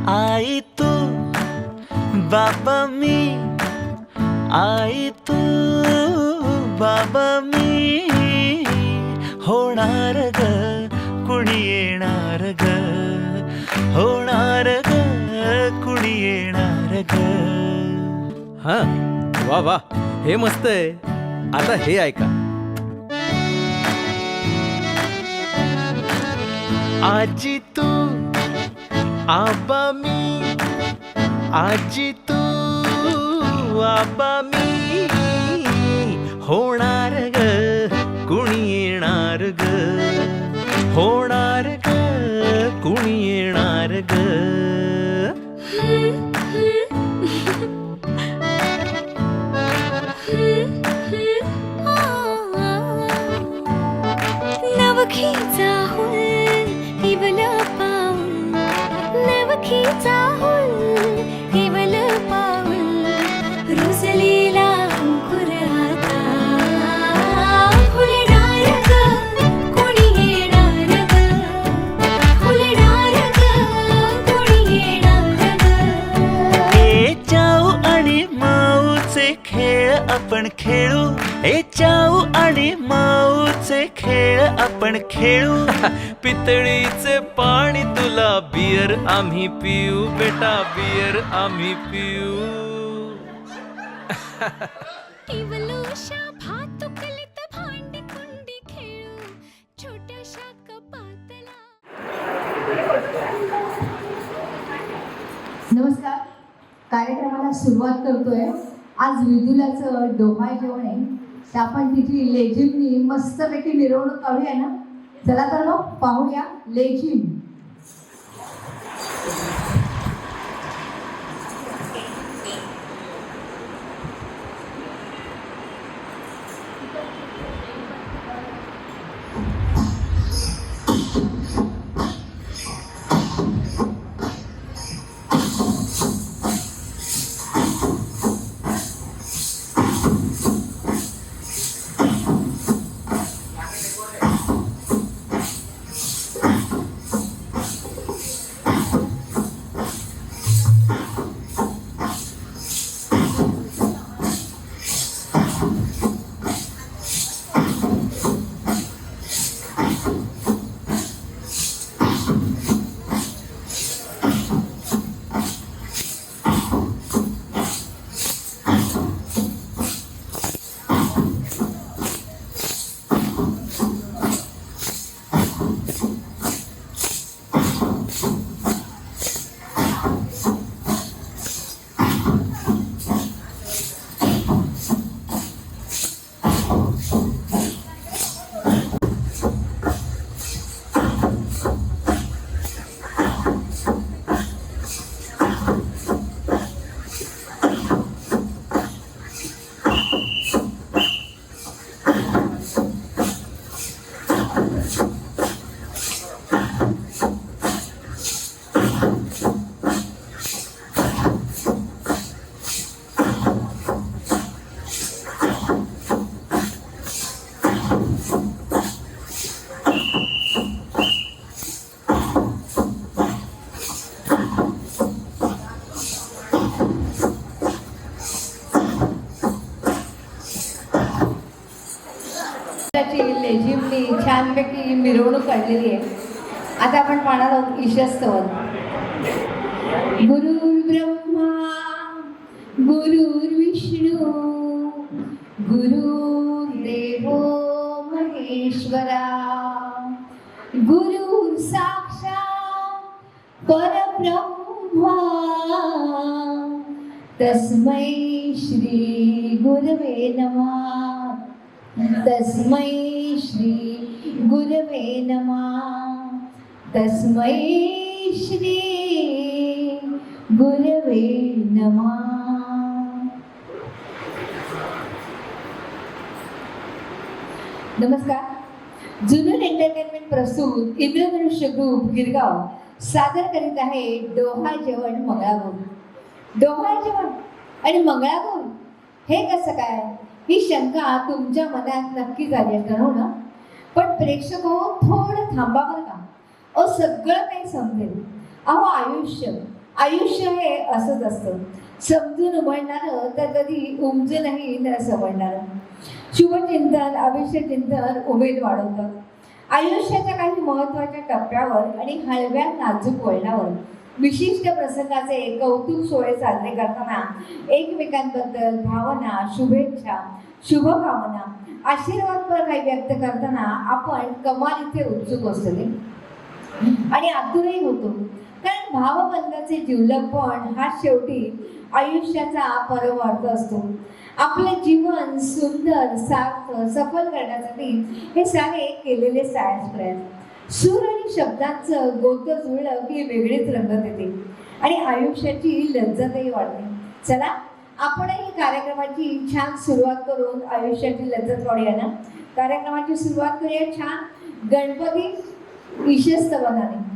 आई तू बाबा मी, आई तू बाबा मी, होणार ग कुणी येणार ग, होणार ग कुणी येणार ग. हा वा वा, हे मस्त आहे. आता हे ऐका. आजी तू आबा मी, आजी तू आबा मी, होणार ग कुणी येणार ग, होणार ग कुणी येणार ग. नवखीचा हुल इवल पाऊल, नवखीचा हुल इवल पाऊल, रुजलेला अंकुर आता फुलणार ग कोणी येणार ग, फुलणार ग कोणी येणार ग. ए चाऊ आणि माऊचे खेळ आपण खेळू, ए चाऊ आणि माऊचे खेळ आपण खेळू. पितळीचे पाणी तुला, बियर आम्ही पिऊ बेटा, बियर आम्ही पिऊ. इवलूशा भातुकलीत भांडी कुंडी खेळू, छोट्याशा कपातला. नमस्कार. कार्यक्रमाला सुरुवात करतोय. आज विदुलाचं डोहाळ जेवण आहे, तर आपण तिची लेझिमनी मस्तपैकी मिरवणूक काढूया ना. चला तर मग पाहूया लेझिम. लेझिमनी छानपैकी मिरवणूक काढलेली आहे. आता आपण पाहणार आहोत ईशस्तवन. गुरुर्ब्रह्मा गुरुर्विष्णू गुरुर्देवो महेश्वरा, गुरुर् साक्षात् परब्रह्मा, तस्मै श्री गुरवे नमः, तस्मै श्री गुरवे नमः, तस्मै श्री गुरवे नमः. नमस्कार. जुनून एंटरटेनमेंट प्रस्तुत इंद्रधनुष्य ग्रुप गिरगाव सादर करीत आहे डोहाळ जेवण मंगळागौर. डोहाळ जेवण आणि मंगळागौर हे कसं काय, ही शंका तुमच्या मनात नक्की झाली असणार हो ना. पण प्रेक्षक हो, थोडं थांबा बरं का. अहो सगळं काही समजेल. अहो आयुष्य आयुष्य हे असंच असतं, समजून उमळणारं तर कधी उमजूनही न समजणारं. शुभचिंतन, अभिष्य चिंतन उमेद वाढवतं. आयुष्याच्या काही महत्त्वाच्या टप्प्यावर आणि हळव्या नाजूक वळणावर विशिष्ट प्रसंगाचे कौतुक सोहळे साजरे करताना एकमेकांबद्दल भावना, शुभेच्छा, शुभकामना, आशीर्वादपर काही व्यक्त करताना आपण कमाल इथे उत्सुक असतो आणि आतुरही होतो. कारण भावबंधाचे जिवलगपण हा शेवटी आयुष्याचा परमार्थ असतो. आपलं जीवन सुंदर, सार्थ, सफल करण्यासाठी हे सारे केलेले सायन्स प्रयत्न. सूर आणि शब्दांचं गोतं जुळलं की वेगळीच रंगत येते आणि आयुष्याची लज्जतही वाढते. चला आपणही कार्यक्रमाची छान सुरुवात करून आयुष्याची लज्जत वाढूया ना. कार्यक्रमाची सुरुवात करूया छान गणपती ईशस्तवनाने.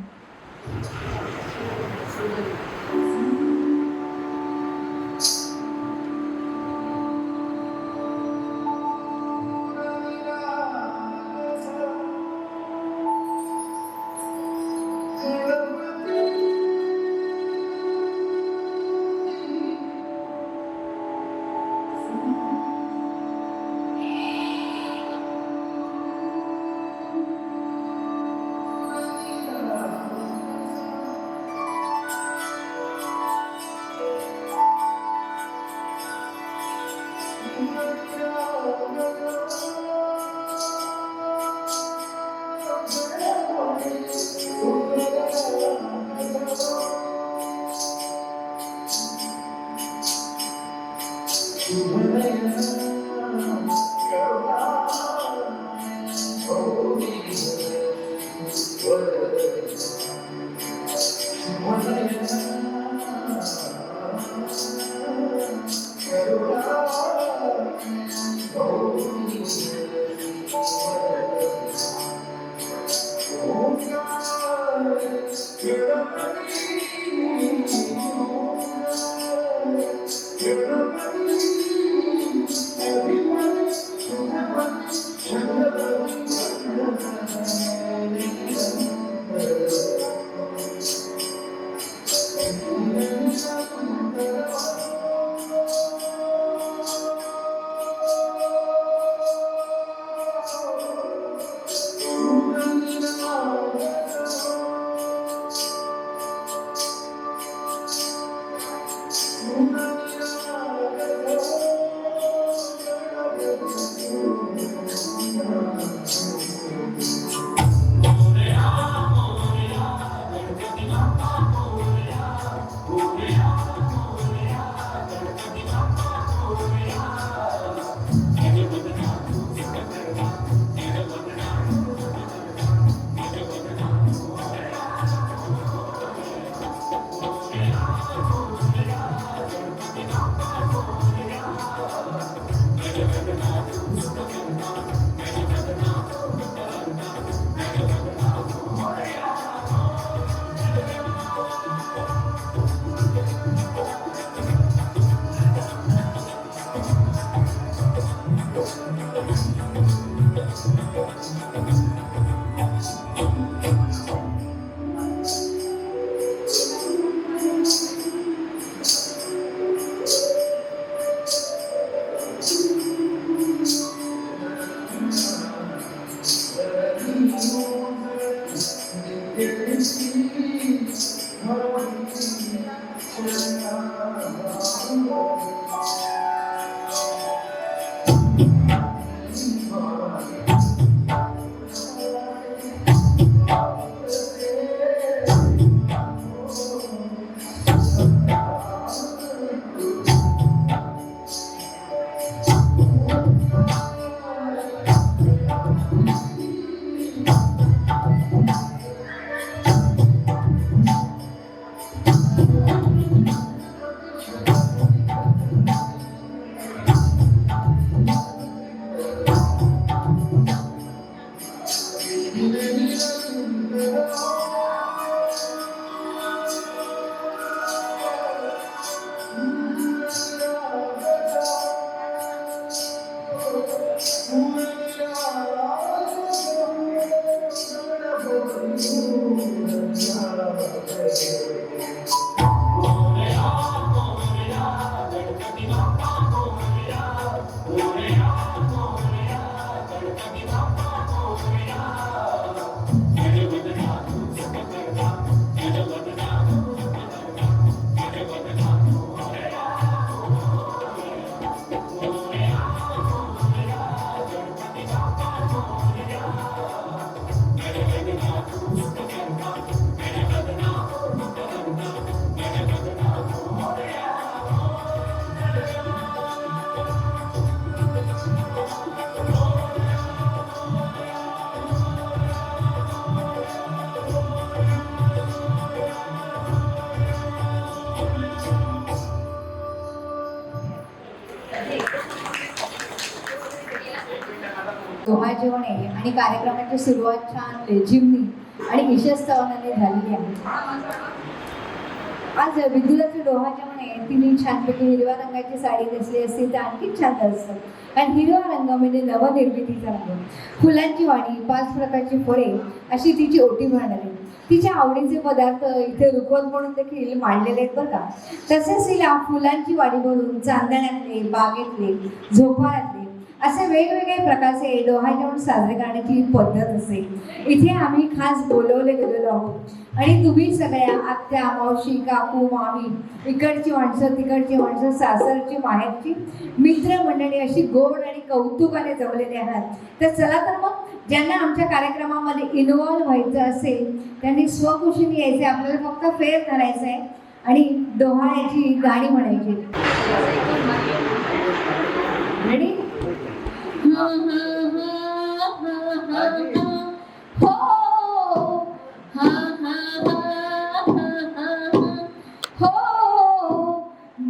डोहा जेवण आहे आणि कार्यक्रमाची सुरुवात छान लेझिमनी आणि विशेषतवानाने झालेली आहे. आज विदुलाचं डोहा जेवण आहे, तिने छानपैकी हिरव्या रंगाची साडी नेसली असती तर आणखीच छान असतं. आणि हिरवा रंग म्हणजे नवनिर्मितीचा रंग. फुलांची वाणी, 5 प्रकारची फळे अशी तिची ओटी भरणारी. तिच्या आवडीचे पदार्थ इथे रुखवत म्हणून देखील मांडलेले आहेत बरं का. तसेच तिला फुलांची वाडी भरून चांदण्यातले, बागेतले, झोपाळ्यातले असे वेगवेगळे प्रकारचे डोहा जेवण साजरे करण्याची पद्धत असते. इथे आम्ही खास बोलवले गेलेलो आहोत आणि तुम्ही सगळ्या आत्या, मावशी, काकू, मामी, इकडची माणसं, तिकडची माणसं, सासरची, माहेरची मित्रमंडळी अशी गोड आणि कौतुकाने जमलेली आहात. तर चला तर मग ज्यांना आमच्या कार्यक्रमामध्ये इन्व्हॉल्व व्हायचं असेल त्यांनी स्वखुशीने यायचे. आपल्याला फक्त फेर धरायचा आहे आणि डोहाळ्याची गाणी म्हणायची. रेडी?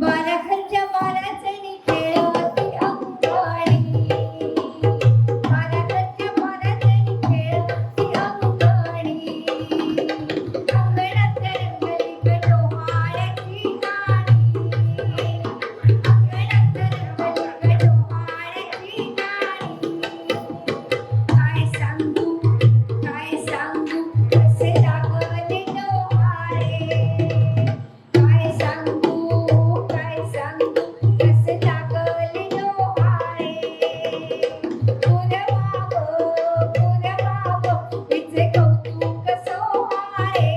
बाराखरच्या बाराचणी खेळवती अंगणी, बाराखरच्या बाराचणी खेळवती अंगणी, अंगणात रंगली डोहाळ्याची गाणी, अंगणात रंगली डोहाळ्याची गाणी. काय सांगू कसे लागले डोहाळे, काय सांगू कसे लागले डोहाळे. पुरवाव तिचे कौतुक सोहाळे,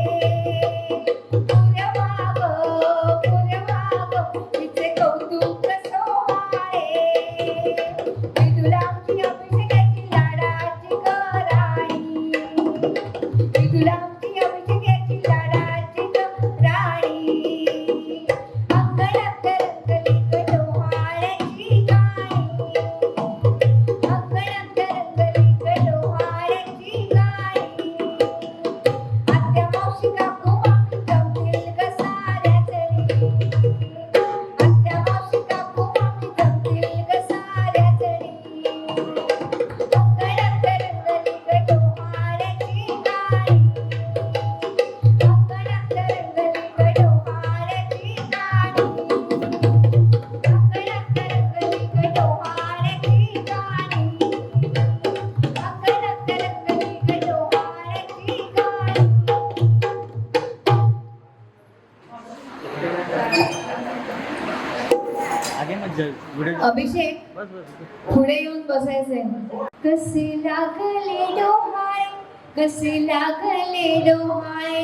पुरवाव तिचे कौतुक सोहाळे. विदुलांची अभिषेकाची लाडाची राणी, विदुलांची अभिषेकाची लाडाची राणी. अंगणात रंगली डोहाळ्याची गाणी, अंगणात रंगली डोहाळ्याची गाणी. आत्या, मावशी, काकू, मामी जमतील ग साऱ्या जणी, आत्या, मावशी, काकू, मामी जमतील ग साऱ्या जणी. अंगणात रंगली डोहाळ्याची गाणी, अंगणात रंगली डोहाळ्याची गाणी, अंगणात रंगली डोहाळ्याची गाणी, अंगणात रंगली डोहाळ्याची गाणी. अभिषेक पुढे येऊन बसायचंय. कसे लागले डोहाळे, कसे लागले डोहाळे.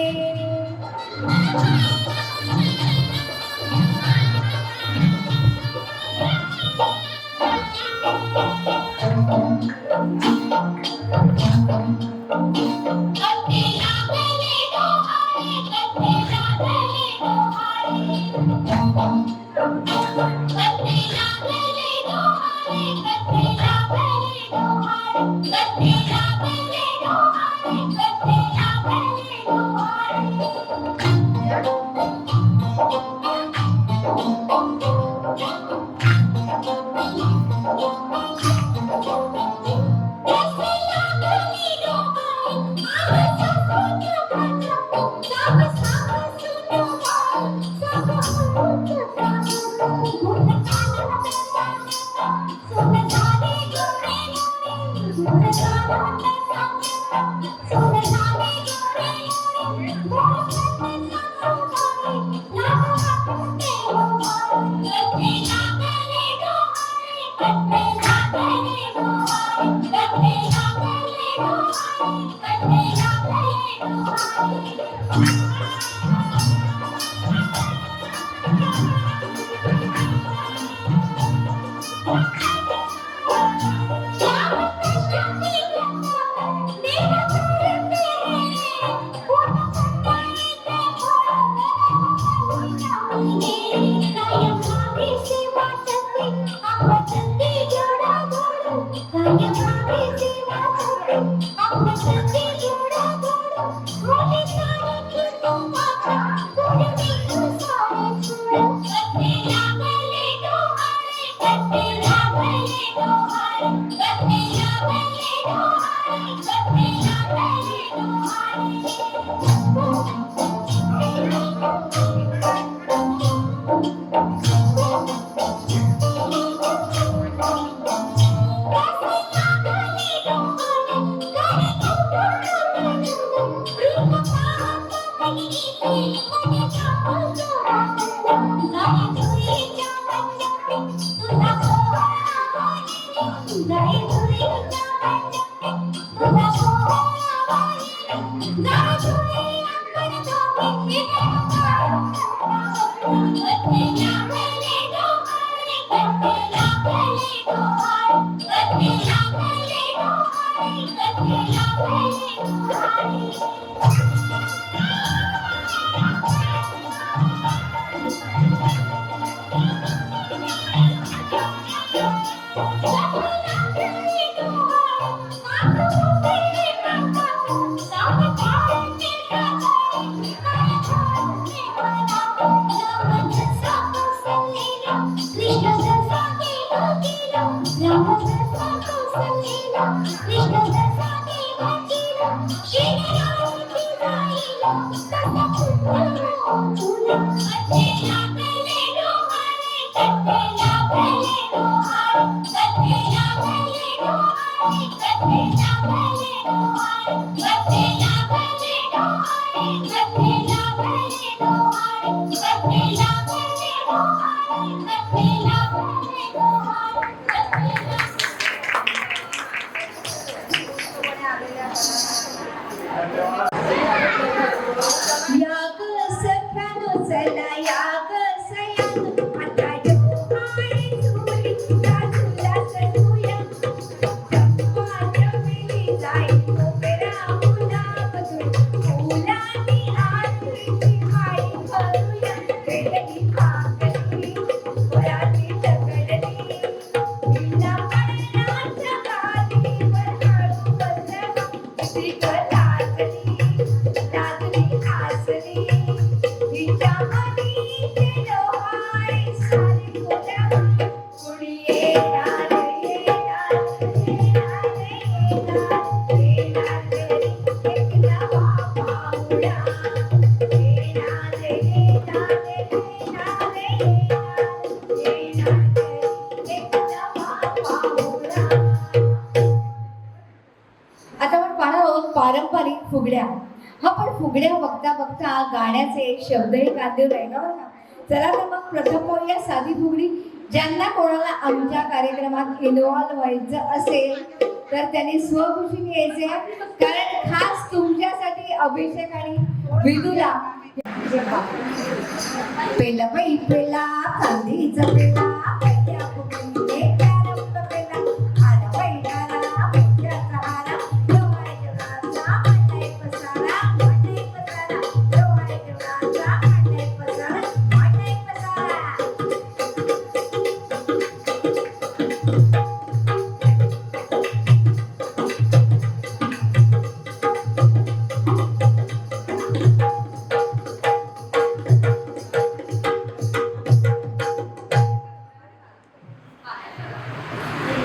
Let me पारंपरिक फुगड्या. हा पण फुगड्या बघता बघता गाण्याचे शब्दही कांदेल आहे का बघा. चला तर मग प्रथम पाहूया साधी फुगडी. ज्यांना कोणाला आमच्या कार्यक्रमात इन्व्हॉल्व व्हायचं असेल तर त्यांनी स्वखुशीने यायचे, कारण खास तुमच्यासाठी अभिषेक आणि विदूला. पेला बाई पेला चांदीचा पेला पहिल्या फुगडीने प्रारंभ केला. आला बाई आला पैशाचा आला डोहाळे जेवणाचा मांडलाय पसारा मांडलाय पसारा डोहाळे जेवणाचा मांडलाय पसारा मांडलाय पसारा.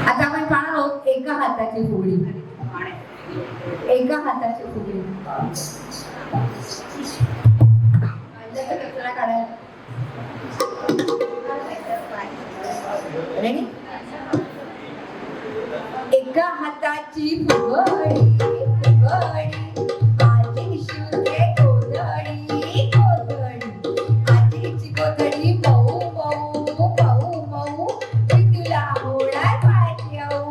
आता आपण पाहणार आहोत एका हाताची फुगडी. एका हाताची फुगडी. कचरा काढायला. Ready? एका हाताची फुगडी फुगडी आजी शिवते गोधडी गोधडी आजीची गोधडी मऊ मऊ मऊ मऊ तुला होणार पाळती आऊ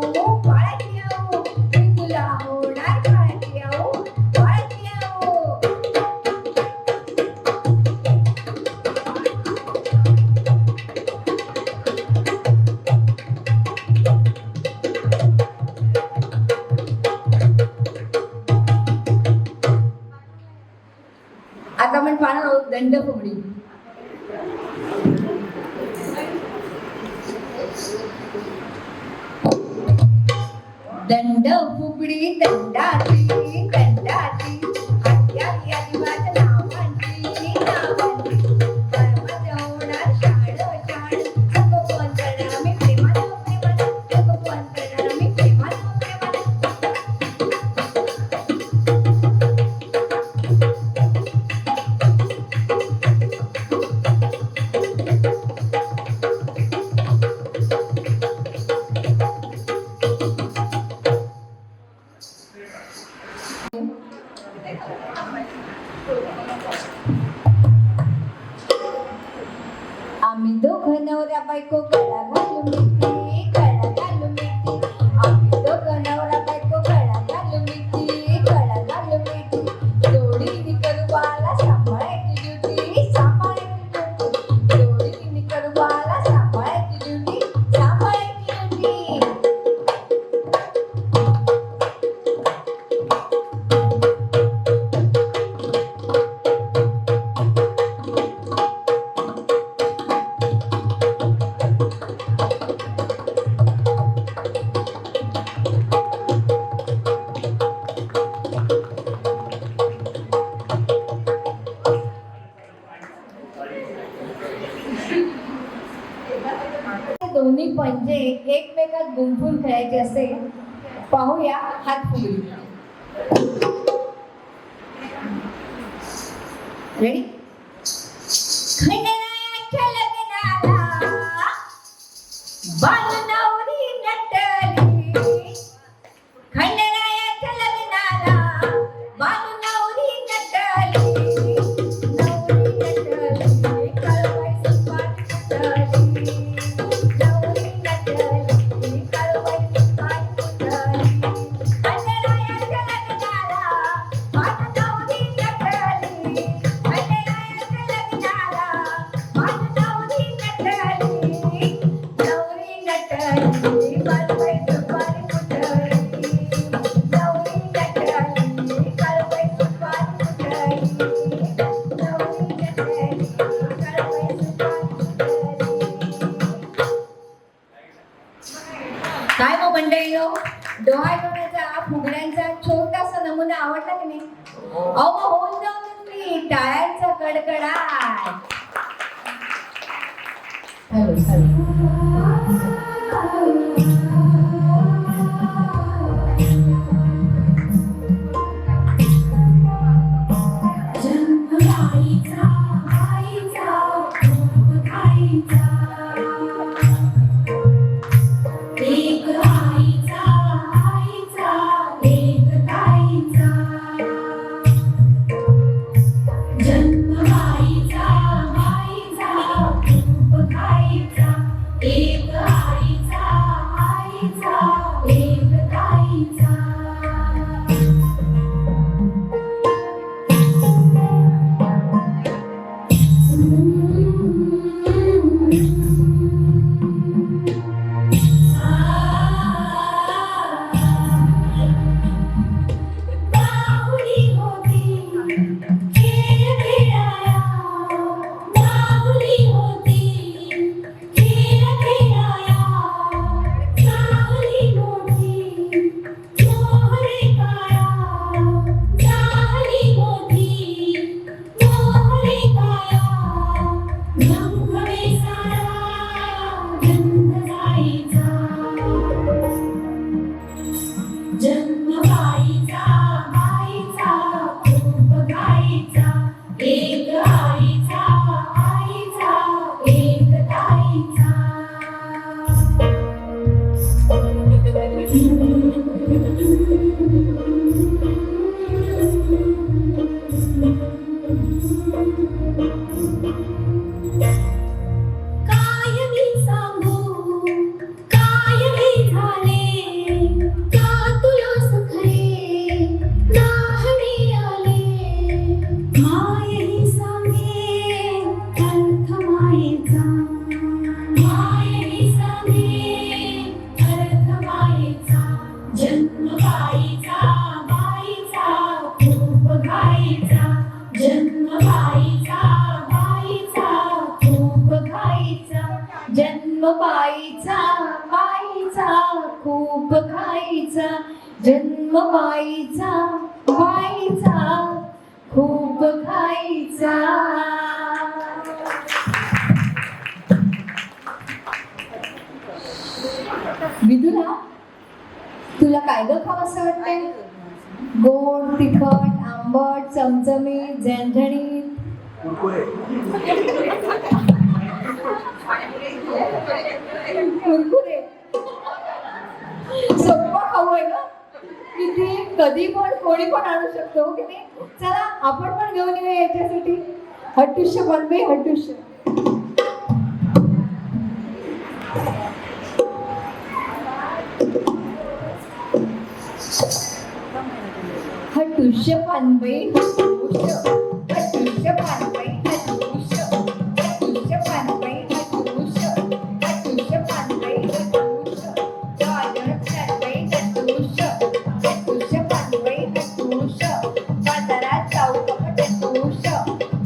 पाळती आऊ तुला होणार पाळती आऊ पाळती आऊ. आता आपण पाहणार आहोत दंड फुगडी. दंड फुगडी दंडाची दंडाची आद्याची आदिवासी नावांची नावांची परमत होणार शाळ शाळ नको फोन करणार मी प्रेमानं प्रेमानं नको फोन करणार मी प्रेमानं प्रेमानं. आम्ही दोघं नवरा बायको गळा घालू मिठी गळा घालू मिठी. आम्ही दोघं नवरा बायको गळा घालू मिठी गळा घालू मिठी. जोडीने करू बाला सांभाळायची ड्युटी सांभाळायची ड्युटी. दोन्ही पंजे एकमेकात गुंफून खेळायचे असते. पाहूया हात फुगडी. रेडी? खंडरायाच्या लग्नाला बालनवरी नटली. खंडरायाच्या लग्नाला बालनवरी नटली. नवरी नटली कळवाई सुपारी फुटली. नवरी नटली कळवाई सुपारी फुटली. खंडरायाच्या लग्नाला बालनवरी नटली. खंडरायाच्या लग्नाला बालनवरी नटली. नवरी नटली कळवाई सुपारी फुटली. नवरी नटली कळवाई सुपारी फुटली. नवरी नटली कळवाई सुपारी फुटली. काय मग मंडळी हो, डोहाळ जेवणाचा फुगड्यांचा छोटासा नमुना आवडला की नाही? अहो होऊन जाऊन तुम्ही टाळ्यांचा कडकडाट. हॅलो जन्मगाईचा आईचा खूप खाईचा. एक आईचा आईचा एक ताईचा. जन्मगाईचा आईचा खूप खाईचा. एक आईचा आईचा एक ताईचा. बाहुली होती खेळ खेळाया. बाहुली होती खेळ खेळाया. बाहुली मोठी मोहरे काया. बाहुली मोठी मोहरे काया. रंग वेसारा गंध जाईचा. जन्मगाईचा आईचा खूप गाईचा. एक आईचा आईचा एक ताईचा. काय मी सांगू काय मी झाले. का तुला सखरे नाहणे आले. मायही सांगे अर्थ मायेचा. मायही सांगे अर्थ मायेचा. जन्मगाईचा बाईचा खूप गाईचा. जन्मगाईचा बाईचा खूप गाईचा. जन्मबाईचा बाईचा खूप खाईचा. जन्मबाईचा बाईचा खूप खाईचा. विदुरा, तुला काय ग खावंसं वाटतंय? गोड, तिखट, आंबट, चमचमीत, झणझणीत? कुरकुरे. सोप्पा खाऊ आहे ना? किती कधी पण कोणी पण आणू शकतो हो की नाही? चला आपण पण घेऊन येऊया याच्यासाठी. हट्टुष्य बनवे हट्टुष्य. हट्टुष्य बनवे हट्टुष्य. हट्टुष्य बनवे हट्टुष्य. हट्टुष्य बनवे हट्टुष्य. हट्टुष्य बनवे हट्टुष्य. गाजर बनवे हट्टुष्य. हट्टुष्य बनवे हट्टुष्य. बाजारात जाऊ कपट हट्टुष्य.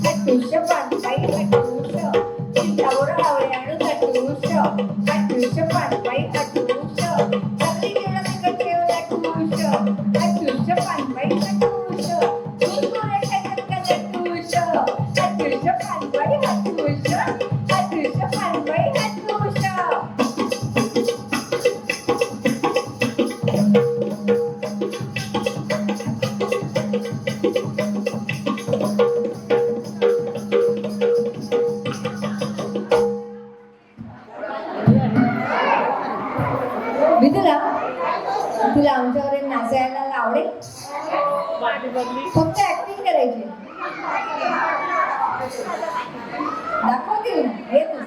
हट्टुष्य बनवे हट्टुष्य. चिंचावर आवळे आणून हट्टुष्य. हट्टुष्य बनवे हट्टुष्य. सगळी जेवण तिकट ठेवून हट्टुष्य. हट्टुष्य बनवे हट्टुष्य. कुरकुरे खायचं का हट्टुष्य. हट्टुष्य बनवे हट्टुष्य. हट्टुष्य बनवे हट्टुष्य. विदुला तुला आमच्यावर नाचायला आवडेल फक्त ऍक्टिंग करायची दाखवतील ना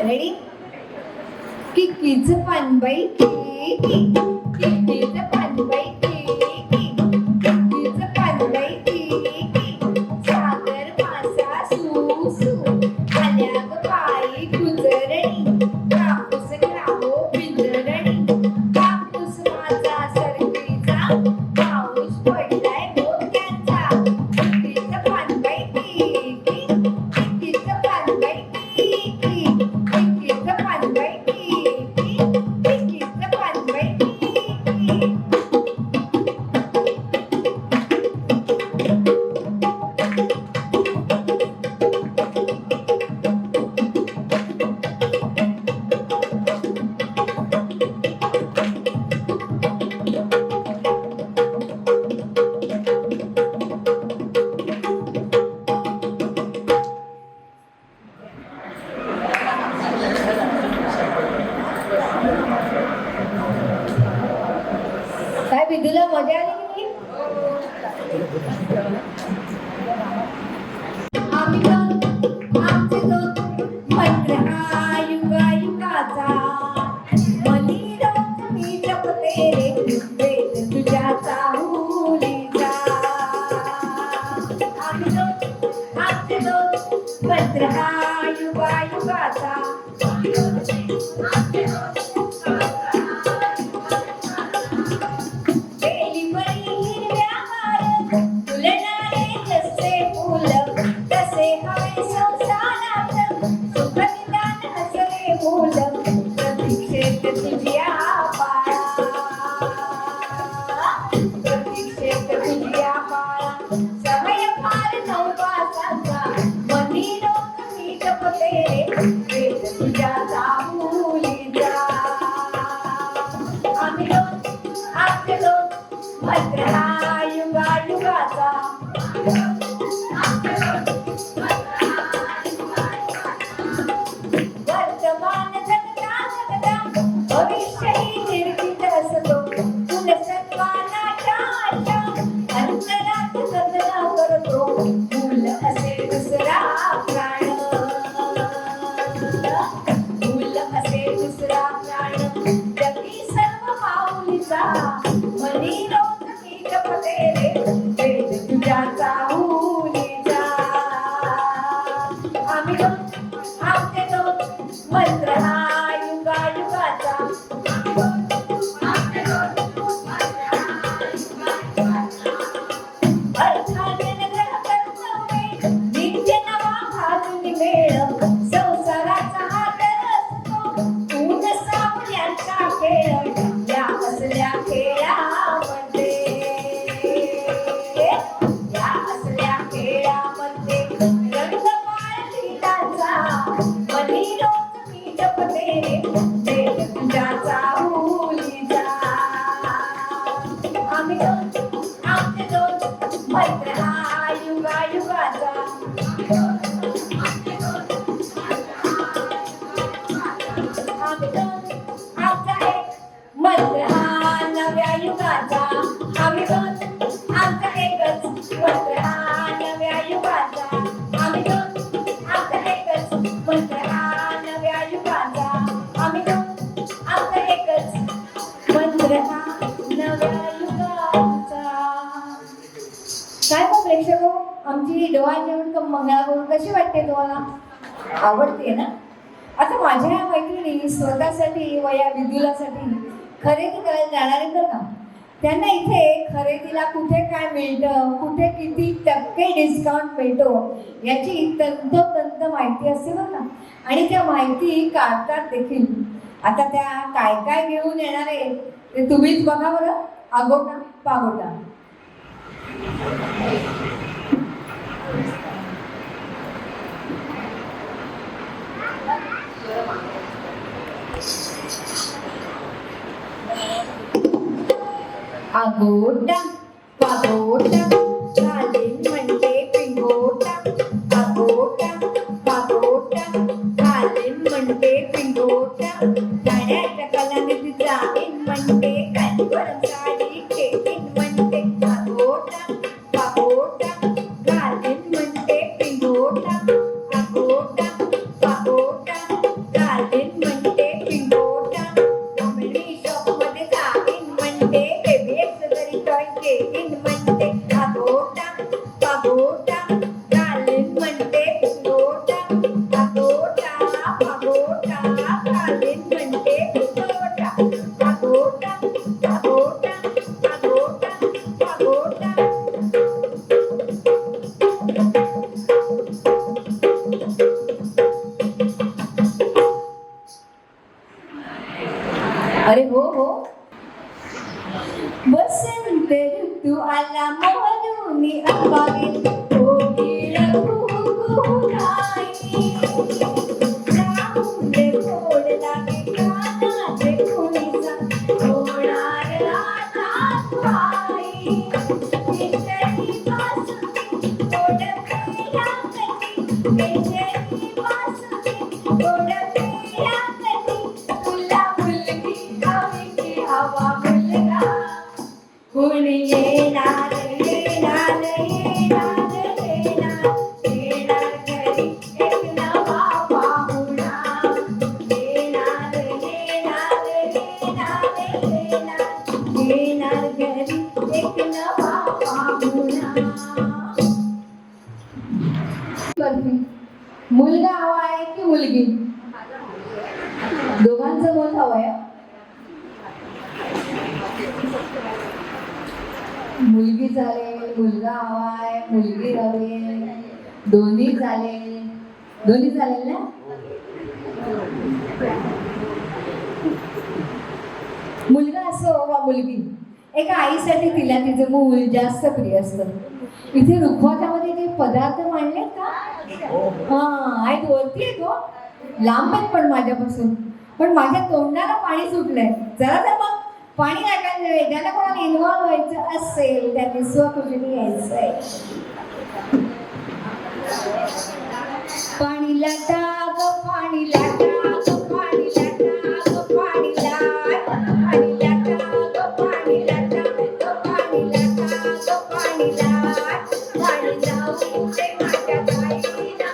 रेडी किक्कीचं पानबाई किक्कीचं पानबाई किक्कीचं पानबाई सागर मासा सू आल्या ग पायी कुजरणी कापूस ग्रामो पिंजरणी कापूस माझा सरकीचा पाऊस पडलाय डोक्याचा किक्कीचं पानबाई किक्कीचं पानबाई किक्कीचं पानबाई किक्कीचं पानबाई काय विदुला मजा आली की आम्ही दोन आमचे दोन मंत्र हा युगाचा मनी रोज मी जपते रे वेद तुझ्या चाहुलीचा आम्ही दोन आमचे दोन मंत्र हा युगाचा बेली बळी हिरव्या हार फुलणारे जसे फुल तसे हवे संसारात सुख निदान हसरे फुल प्रतीक्षेत तुझ्या बाळा प्रतीक्षेत तुझ्या बाळा समय फार नववासाचा मनी रोग मी जपते वेद तुझ्या चाहुलीचा आम्ही दोन आपले दोन भद्र हा युगाचा वर्तमान जगता भविष्यही निर्मित असतो कुलसन्मानाच्या आशा अंतरात गगना करतो मूल असे दुसरा प्राण मूल असे दुसरा प्राण जगी सर्व माऊलीचा मनी रोज मी जपते रे वेद तुझ्या चाहुलीचा आम्ही दोन आमचे दोन मंत्र हा युगाचा अर्थाने ग्रह कर्तव्ये नित्य नवा घालून मेळ संसाराचा हा तर असतो ऊन सावल्यांचा खेळ या असल्या खेळामध्ये या असल्या खेळामध्ये रंगमाळ लीलाचा मनी रोज मी जपते वेद तुझ्या चाहुलीचा आम्ही दोन आमचे दोन मंत्र हा युगाचा आम्ही दोन आमचा एक मंत्र हा नव्या युगाचा आम्ही दोन आमचा एकच मंत्र हा नव्या युगाचा आम्ही दोन आमचा एकच मंत्र हा नव्या युगाचा आम्ही दोन आमचा एकच मंत्र हा नव्या युगाचा काय मग प्रेक्षक हो, आमची डोहा जेवण मंगळागौर कशी वाटते तुम्हाला आवडते ना आता माझ्या या मैत्रिणी स्वतःसाठी व या विदुलासाठी खरेदी करायला जाणार आहेत बरं का त्यांना इथे खरेदीला कुठे काय मिळतं कुठे किती टक्के डिस्काउंट मिळतो याची तंतोतंत माहिती असते बरं का आणि त्या माहिती काढतात देखील आता त्या काय काय घेऊन येणार आहे ते तुम्हीच बघा बरं आगोटा पागोटा आगोटा पागोटा घालीन म्हणते पिंगोटा आगोटा पागोटा घालीन म्हणते पिंगोटा पागोटा पागोटा पागोटा गार्डन म्हणते पिंगोटा कॉमेडी शॉप मध्ये जाईन म्हणते बेबी एक्सेसरी टॉय घेईन म्हणते पागोटा पागोटा गार्डन म्हणते पिंगोटा पागोटा पागोटा गार्डन म्हणते पिंगोटा पागोटा पागोटा पागोटा पागोटा अरे हो हो वसंत ऋतू आला मोहरुनी अंबावे कोकिळ कुहुकुहुलाई राऊंड गोड लागे कानात कुणीचा होणार रानात पायी केशरी बासुरी गोड पेया कधी केशरी बासुरी गोड पेया कधी तुला मुलगी हवी की हवा मुलगा कोणी येणार येणार येणार येणार येणार घरी एक नवा पाहुणा येणार येणार येणार येणार येणार घरी एक नवा पाहुणा मुलगा हवा आहे की मुलगी दोघांचं मत हवंय मुलगी चालेल मुलगा हवाय मुलगी हवी दोन्ही चालेल ना मुलगा असो वा मुलगी एका आईसाठी तिला तिचं मूल जास्त प्रिय असतं इथे रुखवातामध्ये काही पदार्थ मांडलेत का हा आई वरती येतो लांब आहेत पण माझ्यापासून पण माझ्या तोंडाला पाणी सुटलंय जरा तर मग पाणी टाकायचं ज्याला कोणाला इन्व्हॉल्व व्हायचं असेल त्यांनी स्वखुशीने यायचंय पाणी लाटा ग पाणी लाटा ग पाणी लाटा ग पाणी लाट पाणी लाटा ग पाणी लाटा ग पाणी लाटा ग पाणी लाट पाणी जाऊ दे माझ्या बाईला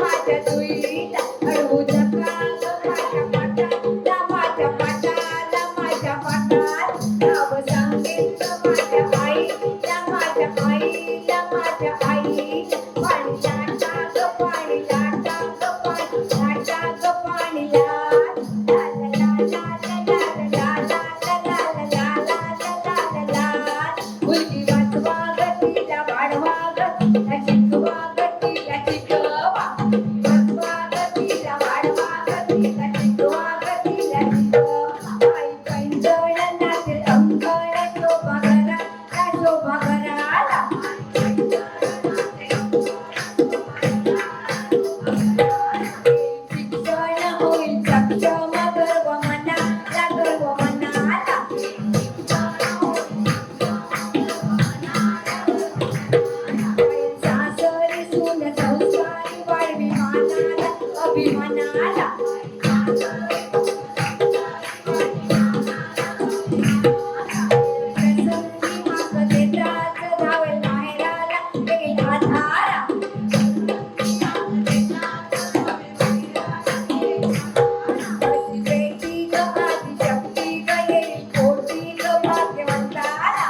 माझ्या दुईला अडवू नका ग माझ्या पाटाला माझ्या पाटात नाव सांगितलं माझ्या आईला माझ्या आईला माझ्या आईला पाणी लाटा ग पाणी लाटा ग पाणी लाटा ग पाणी लाट ला ला ला ला ला ला ला ला ला ला ला ला मुलगी वाचवा ग तिला वाढवा ग तिला शिकवा ग तिला शिकवा वाचवा ग तिला वाढवा ग तिला शिकवा ग तिला शिकवा आई पैंजण नाचेल अंगण शोभा घराला शोभा घराला शिक्षण होईल सक्षम गर्व मनाला गर्व मनाला सासरी सून संस्कारी वाढवी मानाला अभिमानाला प्रसंगी माग देतात धावेल माहेराला येईल आधारा अशी बेटी ग आदि शक्ती ग येईल कोटी ग भाग्यवंताला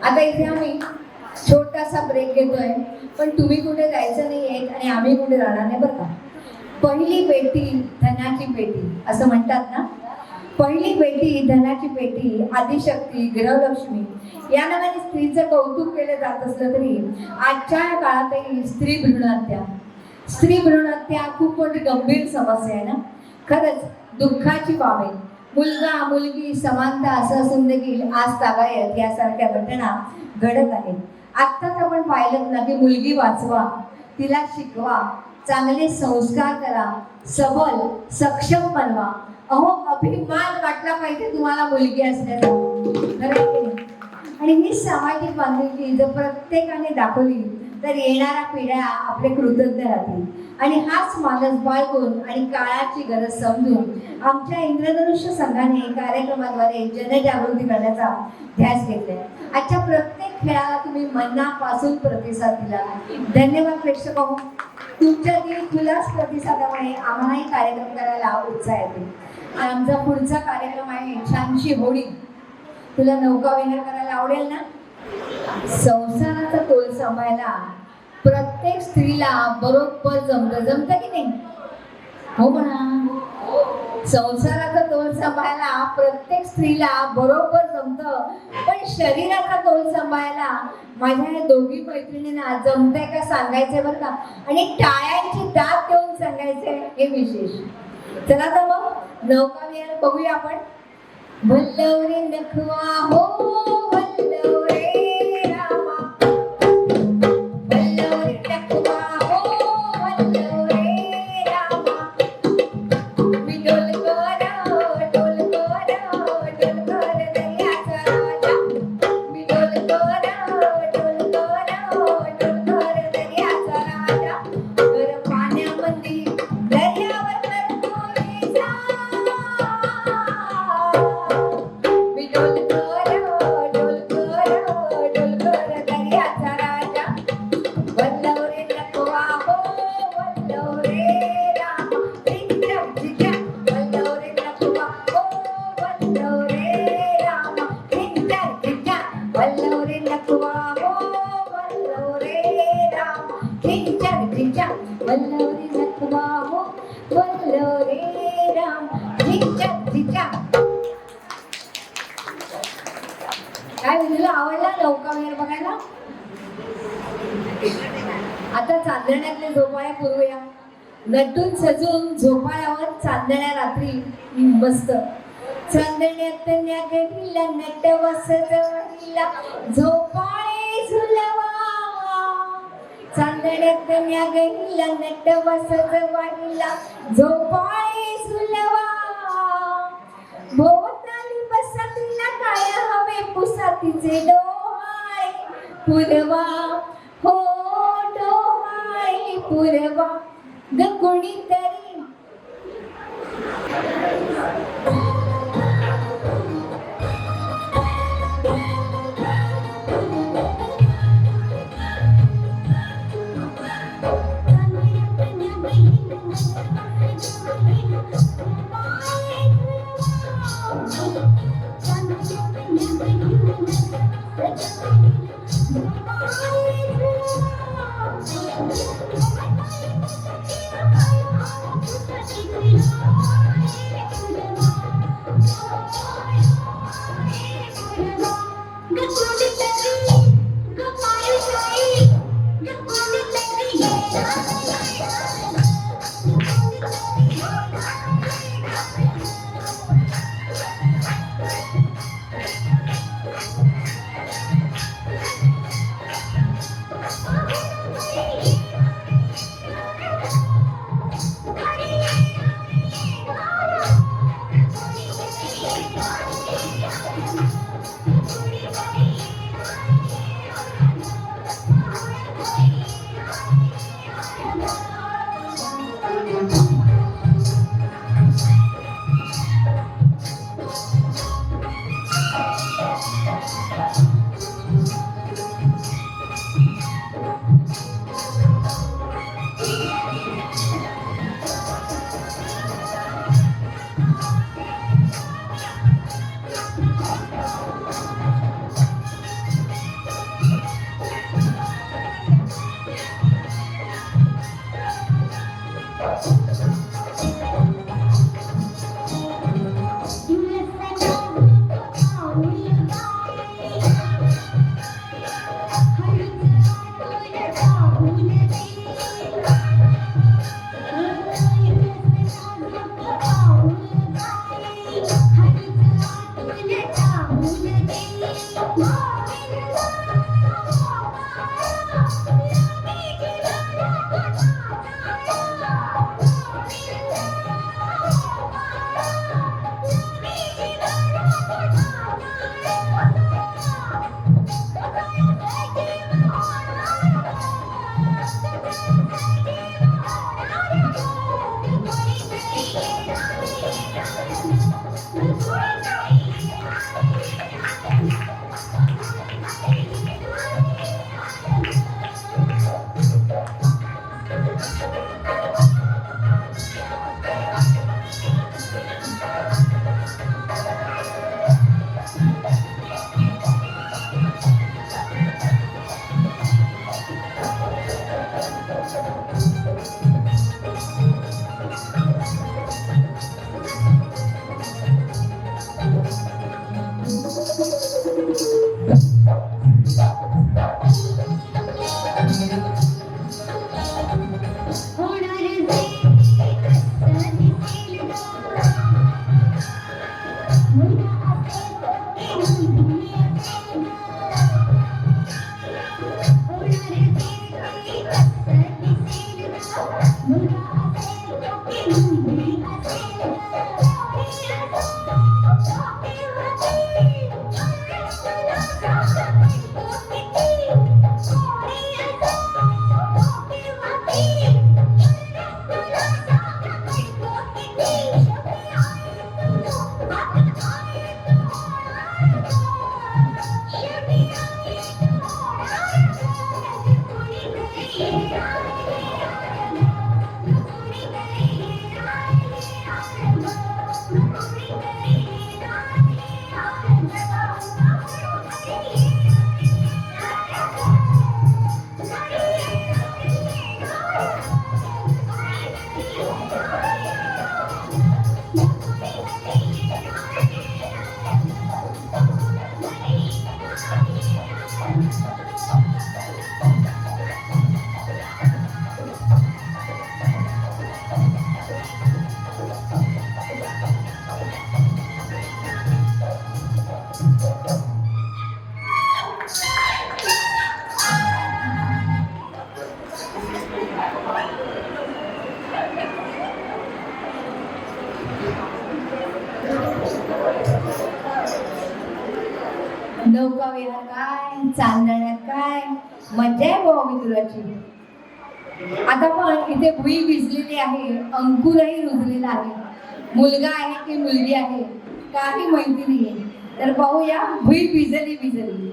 आता इथे आम्ही छोटासा ब्रेक घेतोय पण तुम्ही कुठे जायचं नाहीये आणि आम्ही कुठे जाणार नाही बरं का. पहिली पेटी धनाची पेटी असं म्हणतात ना. पहिली पेटी धनाची पेटी आदिशक्ती गृहलक्ष्मी या नावाने स्त्रीचं कौतुक केलं जात असलं तरी आजच्या काळातही स्त्री भ्रूण हत्या खूप मोठी गंभीर समस्या आहे ना. खरंच दुःखाची बाब आहे. मुलगा मुलगी समानता असं असून देखील आज तागायत यासारख्या घटना घडत आहेत. आत्ताच आपण पाहिलं ना की मुलगी वाचवा, तिला शिकवा, चांगले संस्कार करा, सबल सक्षम बनवा. अहो अभिमान वाटला पाहिजे तुम्हाला मुलगी असण्याचा, खरं आहे की नाही? आणि ही सामाजिक बांधिलकी जर प्रत्येकाने दाखवली तर येणाऱ्या पिढ्या आपले कृतज्ञ राहतील. आणि हाच मानस बाळगून आणि काळाची गरज समजून आमच्या इंद्रधनुष्य संघाने कार्यक्रमाद्वारे जनजागृती करण्याचा ध्यास घेतलाय. आजच्या प्रत्येक खेळाला तुम्ही मनापासून प्रतिसाद दिला. धन्यवाद प्रेक्षक हो. तुमच्या खुलास प्रतिसादामुळे आम्हालाही कार्यक्रम करायला उत्साह येतो. आमचा पुढचा कार्यक्रम आहे छानशी होळी. तुला नौका विहार करायला आवडेल ना? संसाराचा तोल सांभाळायला प्रत्येक स्त्रीला बरोबर जमतं की नाही? हो म्हणा. संसाराचा तोल सांभाळायला प्रत्येक स्त्रीला बरोबर जमतं, पण शरीराचा तोल सांभाळायला माझ्या या दोघी मैत्रिणींना जमतंय का सांगायचंय बरं का. आणि टाळ्यांची दात देऊन सांगायचंय हे विशेष. चला तर मग नौका विहार बघूया आपण. वल्लवरे नखवा हो वल्लवरे रामा, वल्लवरे नखवा हो वल्लवरे रामा. मी डोलकर दर्याचा राजा, मी डोलकर दर्याचा राजा. तर पाण्यामध्ये दर्यावर करतो जा. दर्याचा राजा, वल्लवरे नखवा हो वल्लवरे रामा. वल्लवरे नखवा हो वल्लवरे रामा. वल्लवरे नखवा हो वल्लवरे रामा. वल्लवरे नखवा हो वल्लवरे रामा. काय तुला आवडला नौका विहार बघायला? आता चांदण्यातले झोपाळ्या पुरवूया. नटून सजून झोपाळ्यावर चांदण्या रात्री मस्त. चांदण्यात न्यागरीला नटवा सजवलीला झोपाळे झुलवा. चांदण्यात न्यागरीला नटवा सजवलीला झोपाळे झुलवा. भोवताली बसातीला काय हवे पुसातीचे डोहाळे पुरवा हो डोहाळे पुरवा. ग कोणीतरी नौका विहार काय, चांदण्यात काय, मजा आहे भाऊ मित्राची. आता पण इथे भुई भिजलेली आहे, अंकुरही रुजलेला आहे. मुलगा आहे की मुलगी आहे काही माहिती नाहीये. तर पाहूया भुई भिजली भिजली.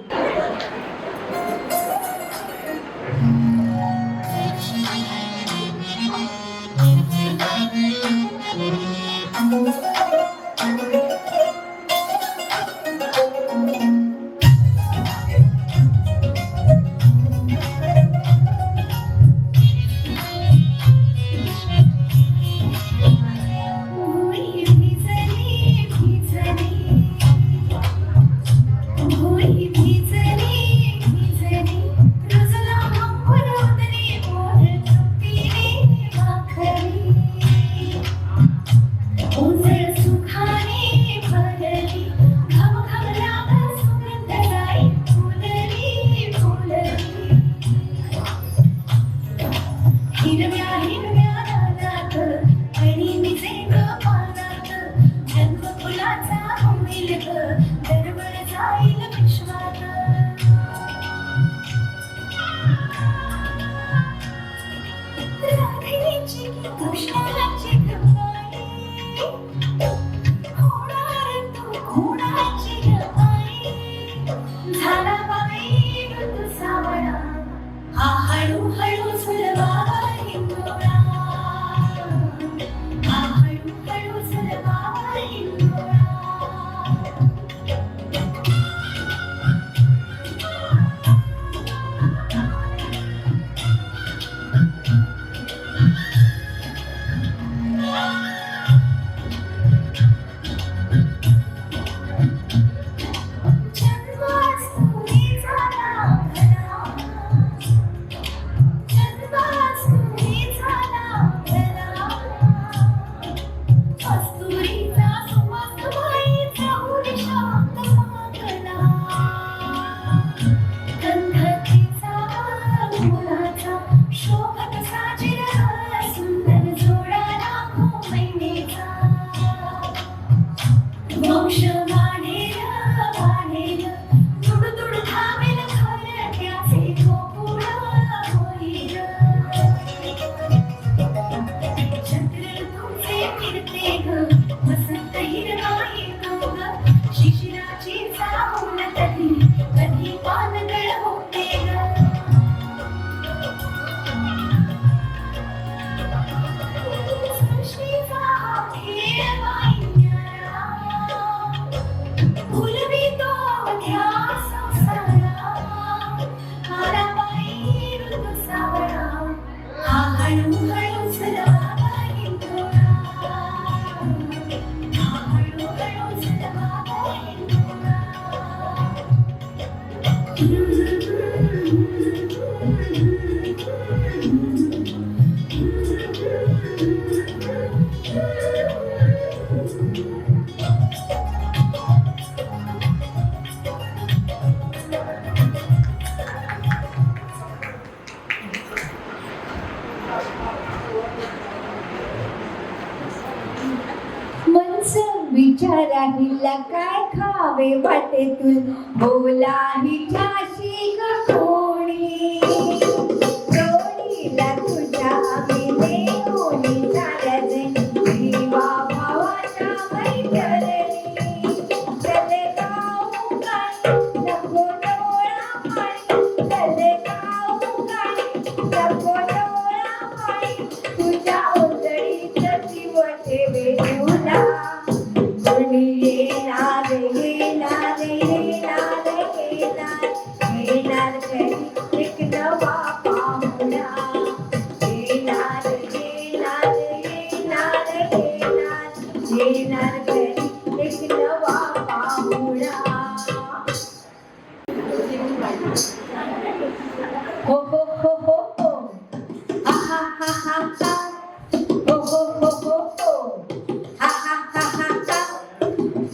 विचारा हिला काय खावे वाटेतून बोला हिच्याशी ग कोणी जोडीला तुझ्या आम्ही देऊनी साऱ्याचे जीवा भावाच्या मैत्रिणी चले गाऊ गाणी नको डोळा पाणी चले गाऊ गाणी नको डोळा पाणी तुझ्या ओंजळीत जीव ठेवे तुला कोणी येणार येणार येणार येणार येणार कधी एक नवा पाहुणा येणार येणार येणार येणार येणार कधी एक नवा पाहुणा हो हो हो हो हो हा हा हा हा हा हो हो हो हो हो हा हा हा हा हा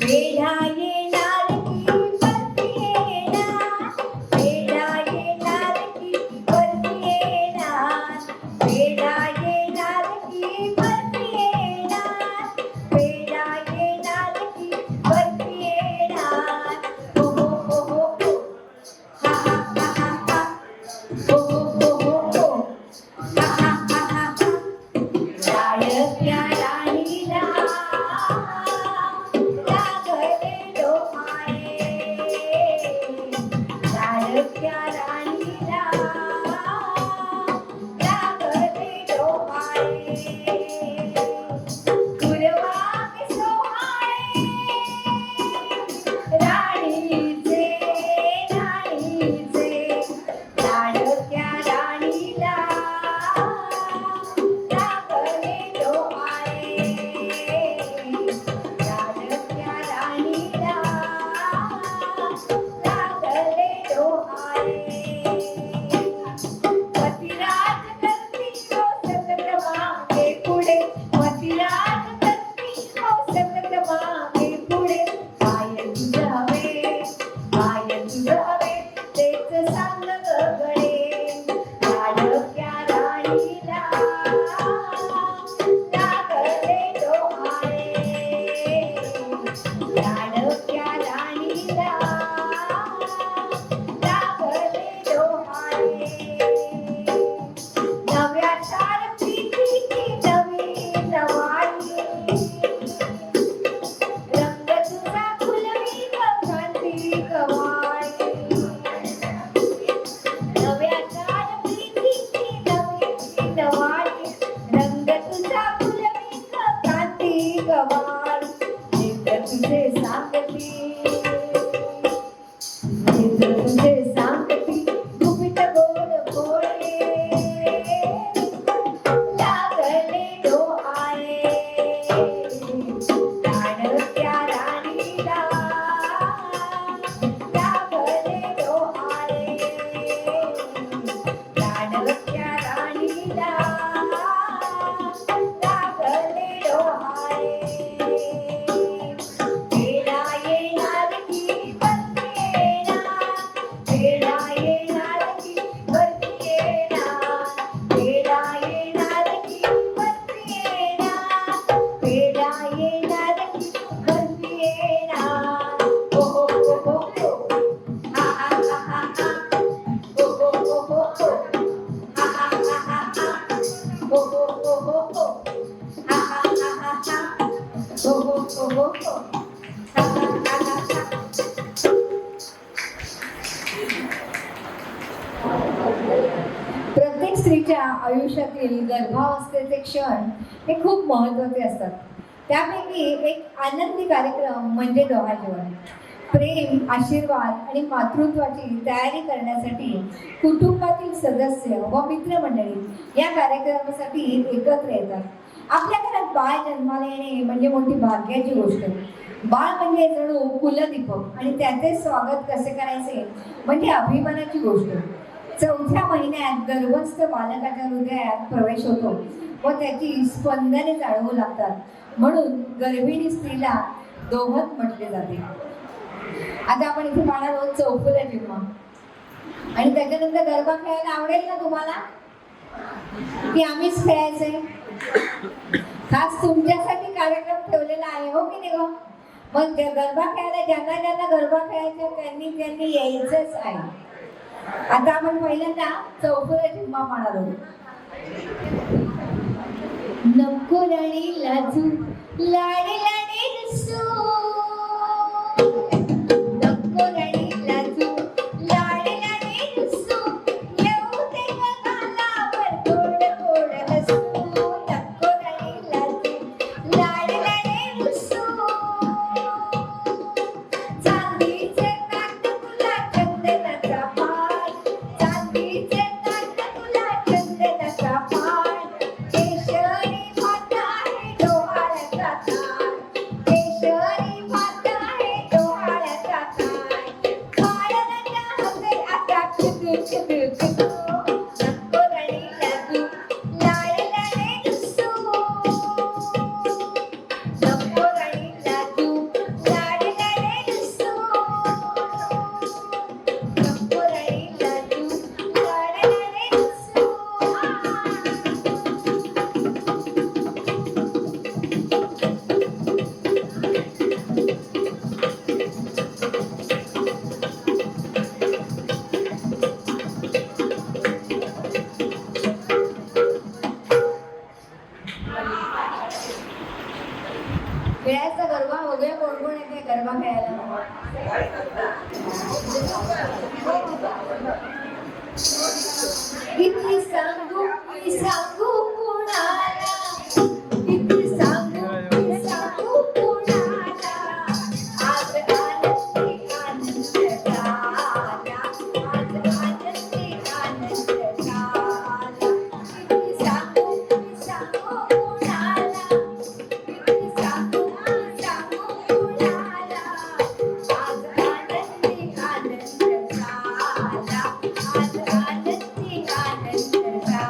वेढा येणार की परती येणार वेढा येणार की परती येणार वेढा येणार की परती येणार वेढा येणार की परती येणार हो हो हो हो हो हा हा हा हा हा हो हो हो हो हो हा हा हा हा हा रायक्या राणीला लागले डोहाळे रायक्या राणीला लागले डोहाळे कुरवाग सोहाळे राणीचे राणीचे लाडक्या राणीला लागले डोहाळे लाडक्या राणीला लागले डोहाळे पतिराज करती हो सकट मागे पुढे पतिराज करती हो सकट मागे पुढे काय तुझावे तेच सांग गगडे लाडक्या राणीला लागले डोहाळे लाडक्या राणीला लागले डोहाळे नव्या चार प्रीतीची नवी नवाई रंग तुझा फुलवी गंधी गवाई नव्या चार प्रीतीची नवी नवाई रंग तुझा फुलवी गंधी गवाई चित्र तुझे सांगती चित्र तुझे सांगती गुपित गोड गोडे लागले डोहाळे लाडक्या राणीला लागले डोहाळे लाडक्या राणीला लागले डोहाळे वेडा येणार की परती येणार वेडा येणार की परती येणार वेडा येणार की परती येणार वेडा येणार की परती येणार हो हो हो हो हो हा हा हा हा हा हो हो हो हो हो हा हा हा हा हा हो हो हो हो हो हा हा हा हा हा हो हो हो हो हो हा हा हा हा हा प्रत्येक स्त्रीच्या आयुष्यातील गर्भावस्थेचे क्षण हे खूप महत्त्वाचे असतात. त्यापैकी एक आनंदी कार्यक्रम म्हणजे डोहाळे जेवण. प्रेम, आशीर्वाद आणि मातृत्वाची तयारी करण्यासाठी कुटुंबातील सदस्य व मित्रमंडळी या कार्यक्रमासाठी एकत्र येतात. आपल्या घरात बाळ जन्माला येणे म्हणजे मोठी भाग्याची गोष्ट. बाळ म्हणजे जणू कुलदीपक आणि त्याचे स्वागत कसे करायचे म्हणजे अभिमानाची गोष्ट. चौथ्या महिन्यात गर्भस्थ बालकाच्या हृदयात प्रवेश होतो व त्याची स्पंदने जाणवू लागतात. म्हणून गर्भिणी स्त्रीला दोहत म्हटले जाते. आता आपण इथे पाहणार आहोत चौफुला जिम्मा आणि त्याच्यानंतर गरबा खेळायला आवडेल ना तुम्हाला की आम्हीच खेळायचंय? खास तुमच्यासाठी कार्यक्रम ठेवलेला ठरलेला आहे हो की नाही गं? मग गरबा खेळायला ज्यांना ज्यांना गरबा खेळायचा त्यांनी त्यांनी यायचंच आहे. आता आपण पहिल्यांदा चौफुला झिम्मा मारणार आहोत. नको राणी लाजू लाडी लाडी रसू, नको राणी लाजू लाडी लाडी रसू, येऊ दे गालावर गोड गोड हसू, नको राणी लाजू लाडी लाडी रसू, चांदीचे नाक तुला चंदनाचा पाय, चांदीचे नाक तुला चंदनाचा पाय, केशरी भात आहे डोहाळ्याचा ताय, केशरी भात आहे डोहाळ्याचा ताय, काळ्याच्या हवे आता खुदू खुदू खुदू, नको राणी लाजू लाडी लाडी रसू, नको राणी लाजू लाडी लाडी रसू, नको राणी लाजू लाडी लाडी रसू. खेळायचा गरबा वगैरे कोण कोण येते गरबा खेळायला? किती सांगू कुणाला, किती सांगू कुणाला, आज आनंदी आनंद झाला, आज आनंदी आनंद झाला, किती सांगू कुणाला, किती सांगू कुणाला, आज आनंदी आनंद झाला, आज आनंदी आनंद झाला,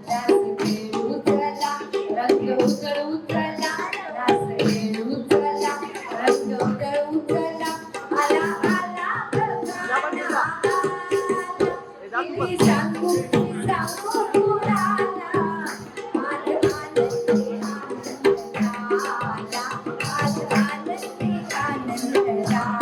रास खेळू चला, रंग उजळू चला, रास खेळू चला, रंग उजळू चला, आला आला गरबा आला, किती सांगू कुणाला, आज आनंदी आनंद झाला, आज आनंदी आनंद झाला.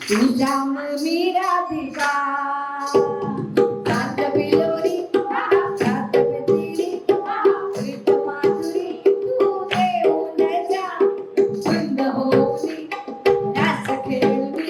तुझ्या मी राधिका कांत बिलोरी कांत बिलोरी प्रीत माधुरी तू देऊन जा बंद होली रास खेळून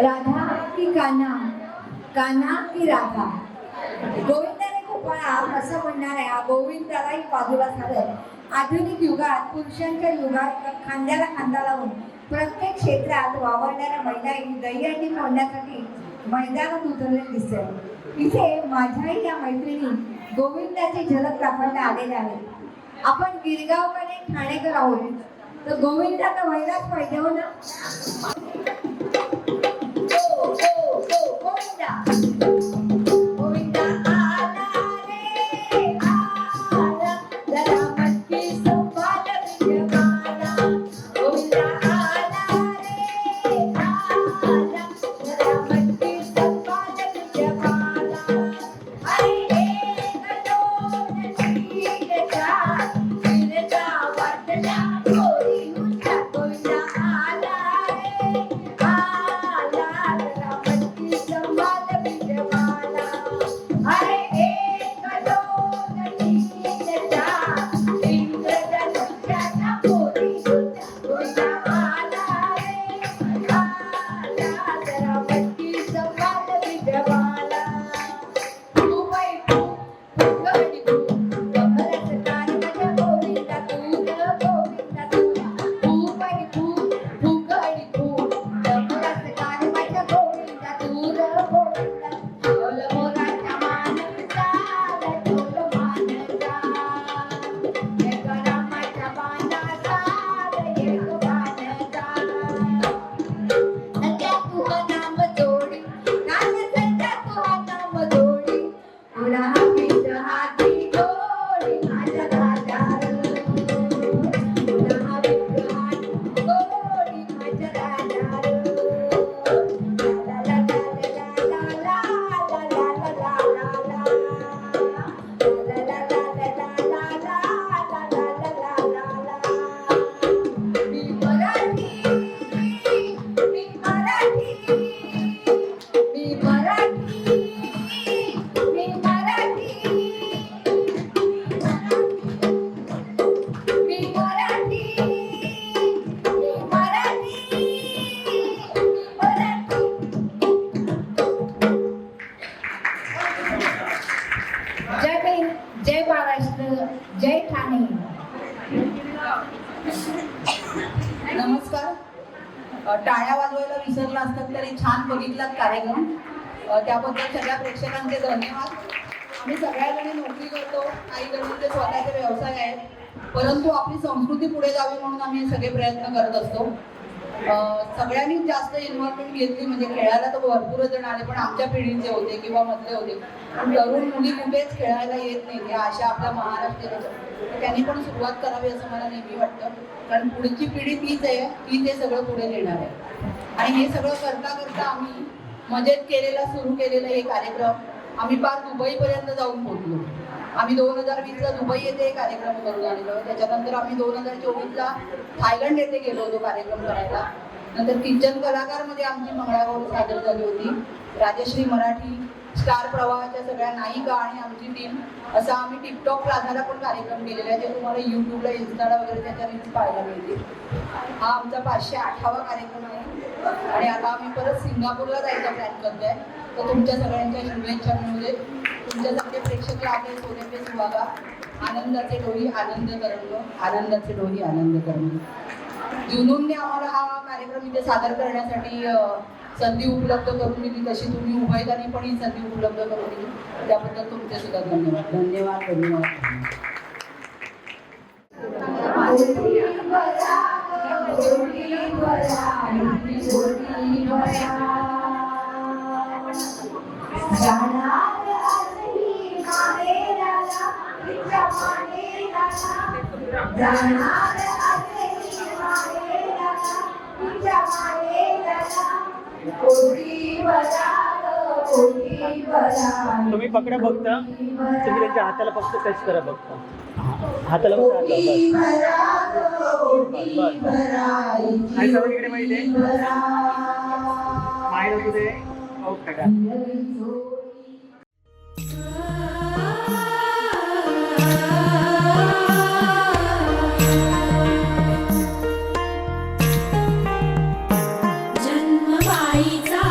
राधा की कान्हा, कान्हा की राधा. गोविंदाने गोपाळा असं म्हणणार आहे. हा गोविंदालाही बाजूला सारत आधुनिक युगात पुरुषांच्या युगात खांद्याला खांदा लावून प्रत्येक क्षेत्रात वावरणाऱ्या महिलांनी दहीहंडी फोडण्यासाठी मैदानात उतरले दिसते. इथे माझ्याही या मैत्रिणी गोविंदाची झलक दाखवायला आलेल्या आहेत. आपण गिरगावकडे ठाणेकर आहोत, तर गोविंदाचा व्हायलाच पाहिजे हो ना. गोविंदा गोविंदा आला रे आला, जरा मटकी संभाळ विजयवाला. गोविंदा आला रे आला, जरा मटकी संभाळ विजयवाला. अरे एक दोन तीन चार, तीनचा वाटला गोरी हुशार. गोविंदा आला रे आला, जरा मटकी संभाळ विजयवाला. अरे एक दोन तीन चार, तीनचा वाटला गोरी हुशार. गोविंदा आला रे आला, जरा मटकी संभाळ विजयवाला. तू बाई तू गडी तू, कमरच कान माझ्या गोविंदा तू ग गोविंदा तू. तू बाई तू गडी तू, कमरच कान माझ्या गोविंदा तू ग गोविंदा. ढोल मोराच्या मानचा, ढोल मानचा, एक रामाच्या बाणाचा, एक बाणाचा. सध्या तुझं नाम जोडी, नाम सध्या तुझं नाम जोडी, तुला हातीत हाती गोडी माझ्या राजाला. तुला हातीत हाती गोडी माझ्या राजाला. ला ला ला ला ला ला ला ला ला ला ला ला. ला ला ला ला ला ला ला ला ला ला ला. मी मराठी, मी मराठी, मी मराठी, मी मराठी, मी मराठी, मी मराठी, मी मराठी. जय भीम, जय महाराष्ट्र, जय ठाणे. नमस्कार. टाळ्या वाजवायला विसरला असतात तरी छान बघितलात कार्यक्रम. त्याबद्दल सगळ्या प्रेक्षकांचे धन्यवाद. आम्ही सगळ्याजणी नोकरी करतो, काही जणांचे स्वतःचे व्यवसाय आहेत, परंतु आपली संस्कृती पुढे जावी म्हणून आम्ही हे सगळे प्रयत्न करत असतो. सगळ्यांनीच जास्त इन्व्हॉल्वमेंट घेतली, म्हणजे खेळायला तर भरपूर जण आले, पण आमच्या पिढीचे होते किंवा मधले होते. पण तरुण मुली कुठेच खेळायला येत नाही या अशा आपल्या महाराष्ट्रात. तर त्यांनी पण सुरुवात करावी असं मला नेहमी वाटतं, कारण पुढची पिढी तीच आहे, तीच हे सगळं पुढे नेणार आहे. आणि हे सगळं करता करता आम्ही मजेत सुरू केलेला हे कार्यक्रम आम्ही पार दुबईपर्यंत जाऊन पोहोचलो. आम्ही 2020ला दुबई येथे हे कार्यक्रम करून आलेलो. त्याच्यानंतर आम्ही 2024ला थायलंड येथे गेलो होतो कार्यक्रम करायला. नंतर किचन कलाकारमध्ये आमची मंगळागौर सादर झाली होती. राजश्री मराठी, स्टार प्रवाहाच्या सगळ्या नायिका आणि आमची टीम, असा आम्ही टिकटॉक प्लाझाला पण कार्यक्रम केलेला आहे. ते तुम्हाला यूट्यूबला, इन्स्टाला वगैरे त्याच्या रील्स पाहायला मिळतील. हा आमचा 508वा कार्यक्रम आहे आणि आता आम्ही परत सिंगापूरला जायचा प्लॅन करतोय. तर तुमच्या सगळ्यांच्या शुभेच्छा मिळू तुमच्यासारखे प्रेक्षक लागले सोने पे सुहागा, आनंदाचे डोही आनंद तरंग, आनंदाचे डोही आनंद तरंग. जुनूनने आम्हाला हा कार्यक्रम इथे सादर करण्यासाठी संधी उपलब्ध करून दिली, तशी तुम्ही उभयतांनी पण ही संधी उपलब्ध करून दिली, त्याबद्दल तुमचे सुद्धा धन्यवाद. धन्यवाद धन्यवाद. तुम्ही पकडा फक्त, तुम्ही त्यांच्या हाताला फक्त टच करा फक्त, हाताला फक्त इकडे माहिती माहिती नको ते टाका. जन्मबाईचा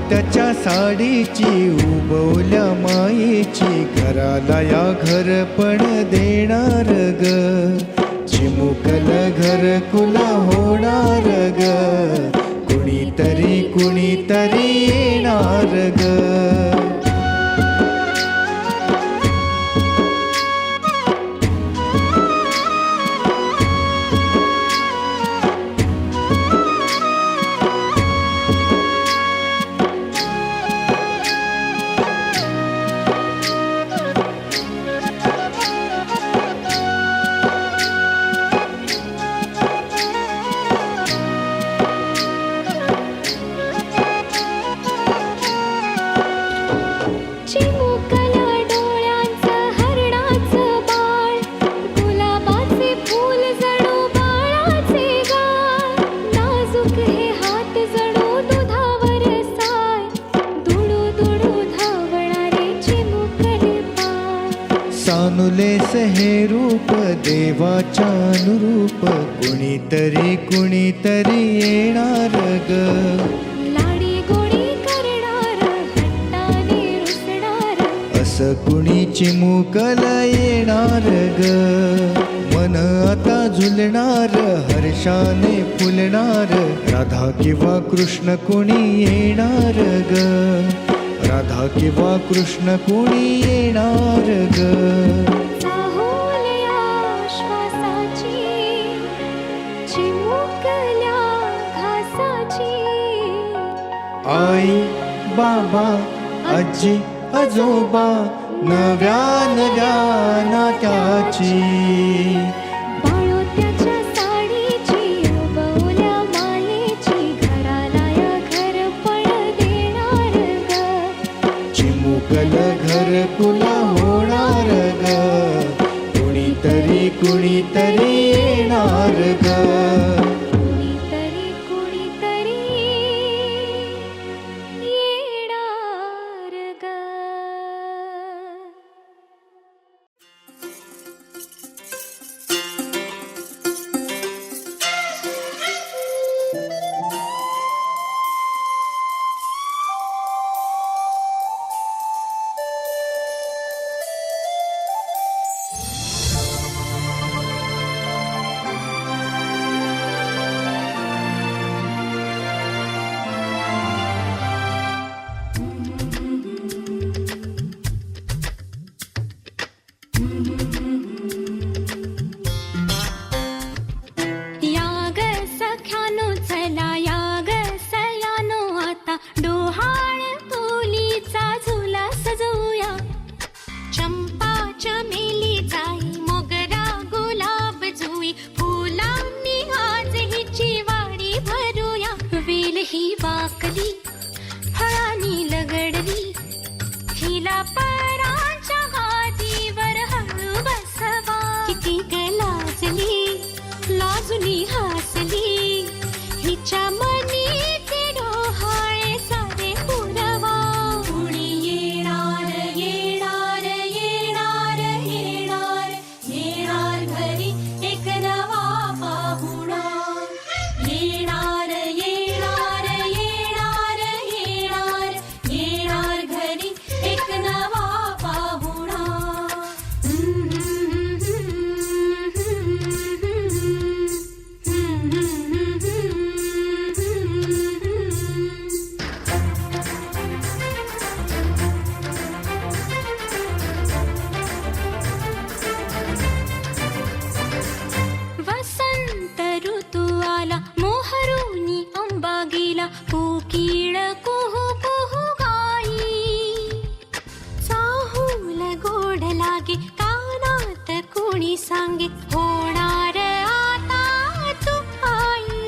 त्याच्या साडीची उबवल्या मायेची घराला या घरपण देणार ग चिमुकल घरकुल होणार ग कुणीतरी येणार ग चिमुकल्या डोळ्यांचं हरणाचं बाळ गुलाबाचे फूल जणू बाळाचे गाल नाजूक हे हात जणू दुधावर साय दुडू दुडू धावणारे चिमुकले पाय सानुलेस हे रूप देवाच्या अनुरूप कुणीतरी येणार ग लाडी गोडी करणार हट्टाने रुसणार असं कुणी चिमुकल येणार ग मन आता झुलणार हर्षाने फुलणार राधा किंवा कृष्ण कुणी येणार ग राधा किंवा कृष्ण कुणी येणार ग चाहुल्या श्वासाची चिमुकल्या घासाची आई बाबा आजी आजोबा नव्या नात्याची बाळोत्याच्या साडीची उबवल्या मायेची घराला या घरपण देणार ग चिमुकल घरकुल होणार ग कुणीतरी येणार ग कुणीतरी येणार ग या ग सख्यानो चला या ग सयानो आता डोहाळ तोलीचा झुला सजवूया चंपा चमेली जाई मोगरा गुलाब जुई फुलांनी आज हिची वाडी भरूया वेल ही वाकली फळांनी लगडली हिला पराच्या गादीवर हळू बसवा किती ग लाजली लाजुनी हसली हिच्या मनी ते डोहाळे सारे पुरवा कुणी येणार येणार येणार येणार येणार घरी एक नवा पाहुणा येणार येणार येणार येणार येणार घरी एक नवा पाहुणा वसंत ऋतू आला मोहरुनी अंबा गेला कोकिळ कुहू कुहू गाई चाहूल गोड लागे कानात कोणी सांगे होणार आता तू आई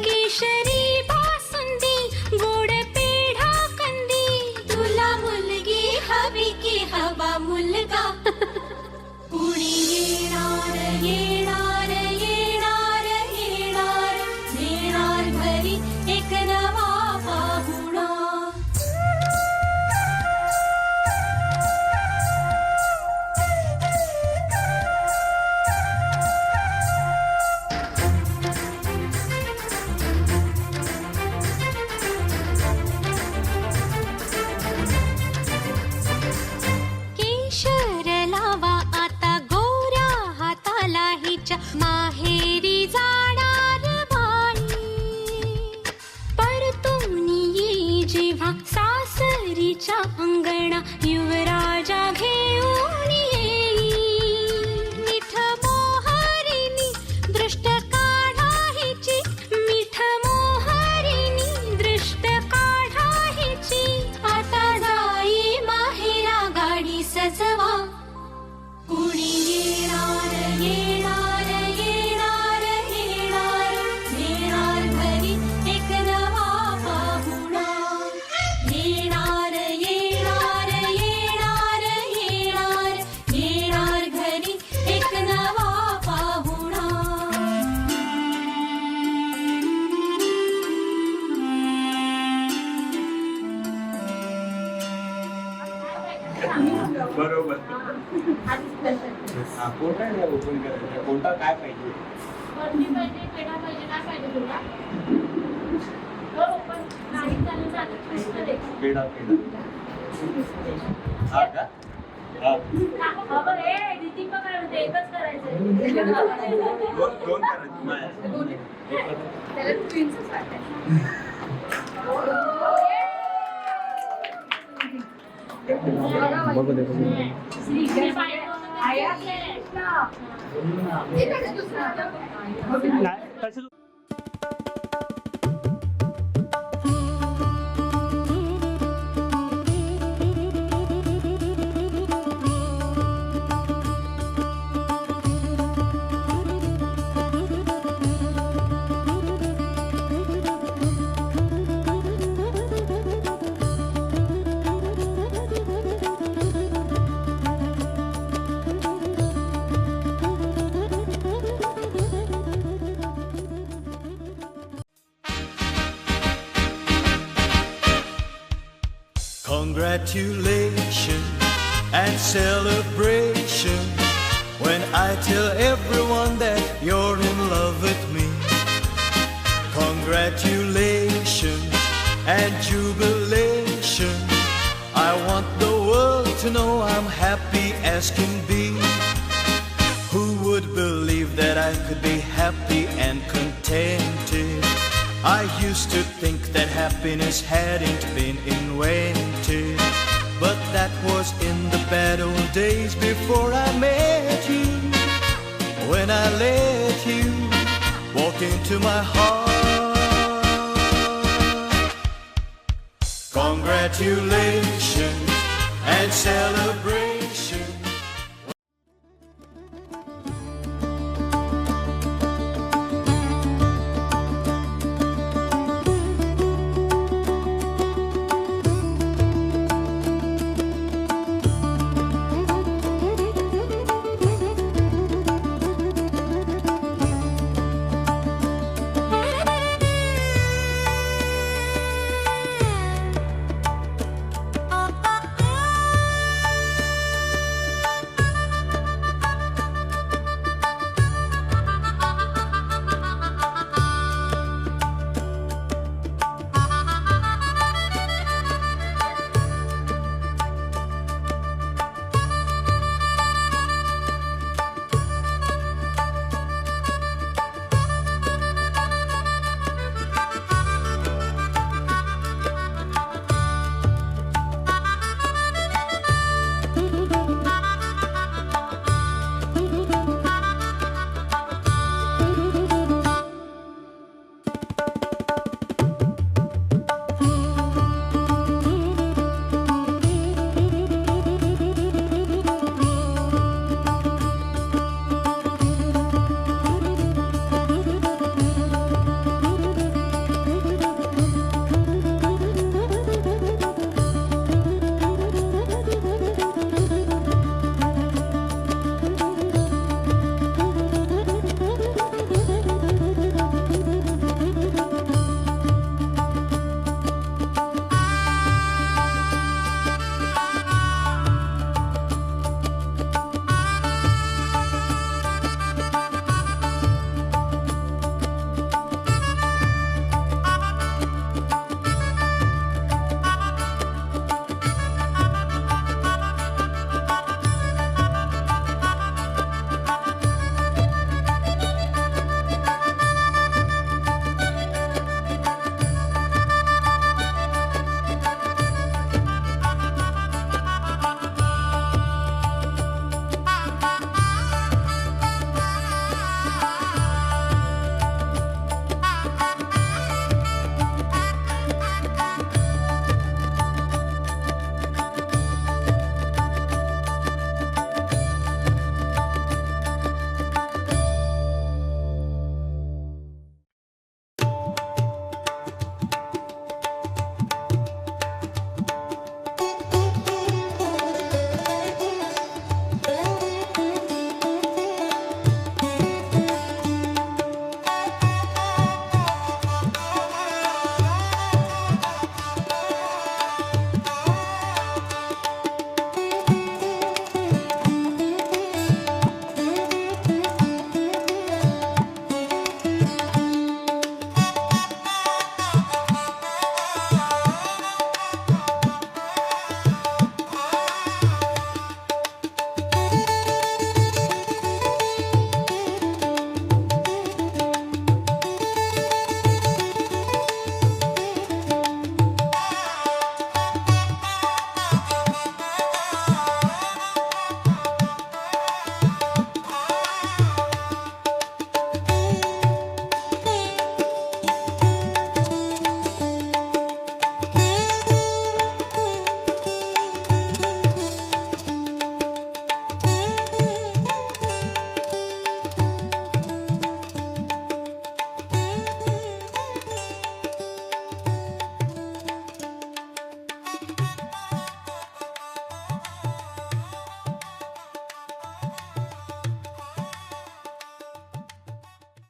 केशरी बासुंदी गोड पेढा कंदी तुला मुलगी हवी की हवा मुलगा कुणी येणार येणार येणार येणार येणार घरी एक नवा पाहुणा हा सासरीच्या अंगणा युवराजा घेऊन येई मिठ मोहरिणी दृष्ट काढा हिची मिठ मोहरिणी दृष्ट काढा हिची आता जाई माहेरा गाडी सजवा कुणी येणार येणार येणार येणार येणार घरी एक नवा पाहुणा येणार येणार येणार येणार येणार घरी एक नवा पाहुणा कोणता काय पाहिजे पेढा हा का दोन बघू दे Congratulations and celebration when I tell everyone that you're in love with me. Congratulations and jubilation. I want the world to know I'm happy as can be. Who would believe that I could be happy and contented? I used to think that happiness hadn't been invented, but that was in the bad old days before I met you. When I let you walk into my heart. Congratulations and celebrate.